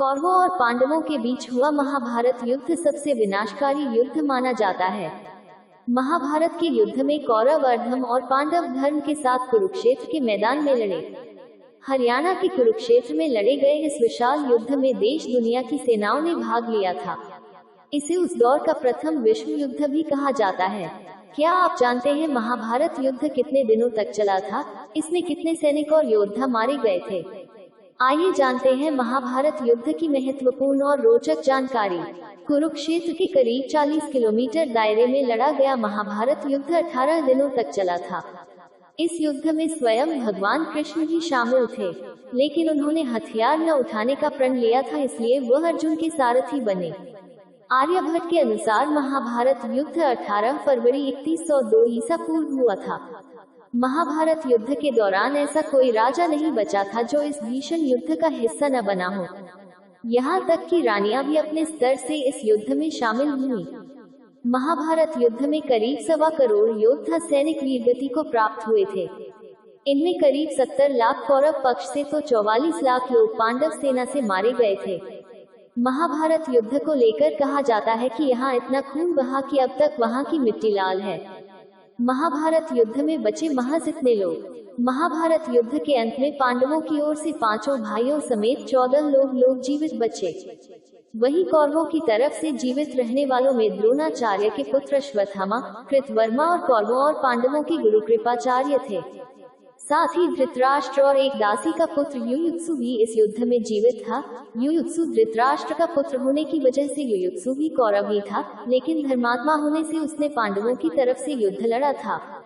कौरवों और पांडवों के बीच हुआ महाभारत युद्ध सबसे विनाशकारी युद्ध माना जाता है। महाभारत के युद्ध में कौरव अर्धम और पांडव धर्म के साथ कुरुक्षेत्र के मैदान में लड़े। हरियाणा के कुरुक्षेत्र में लड़े गए इस विशाल युद्ध में देश दुनिया की सेनाओं ने भाग लिया था। इसे उस दौर का प्रथम विश्व युद्ध भी कहा जाता है। क्या आप जानते हैं महाभारत युद्ध कितने दिनों तक चला था? इसमें कितने सैनिक और योद्धा मारे गए थे? आइए जानते हैं महाभारत युद्ध की महत्वपूर्ण और रोचक जानकारी। कुरुक्षेत्र के करीब 40 किलोमीटर दायरे में लड़ा गया महाभारत युद्ध 18 दिनों तक चला था। इस युद्ध में स्वयं भगवान कृष्ण भी शामिल थे, लेकिन उन्होंने हथियार न उठाने का प्रण लिया था, इसलिए वह अर्जुन के सारथी बने। आर्यभट्ट के अनुसार महाभारत युद्ध 18 फरवरी 3102 ईसा पूर्व हुआ था। महाभारत युद्ध के दौरान ऐसा कोई राजा नहीं बचा था जो इस भीषण युद्ध का हिस्सा न बना हो। यहाँ तक कि रानियां भी अपने स्तर से इस युद्ध में शामिल हुई। महाभारत युद्ध में करीब 1.25 करोड़ योद्धा सैनिक वीरगति को प्राप्त हुए थे। इनमें करीब 70 लाख कौरव पक्ष से तो 44 लाख लोग पांडव सेना से मारे गए थे। महाभारत युद्ध को लेकर कहा जाता है कि यहाँ इतना खून बहा कि अब तक वहाँ की मिट्टी लाल है। महाभारत युद्ध में बचे महज इतने लोग। महाभारत युद्ध के अंत में पांडवों की ओर से 5 भाइयों समेत 14 लोग जीवित बचे। वहीं कौरवों की तरफ से जीवित रहने वालों में द्रोणाचार्य के पुत्र अश्वत्थामा, कृतवर्मा और कौरवों और पांडवों के गुरु कृपाचार्य थे। साथ ही धृतराष्ट्र और एक दासी का पुत्र युयुत्सु भी इस युद्ध में जीवित था। युयुत्सु धृतराष्ट्र का पुत्र होने की वजह से युयुत्सु भी कौरव ही था, लेकिन धर्मात्मा होने से उसने पांडवों की तरफ से युद्ध लड़ा था।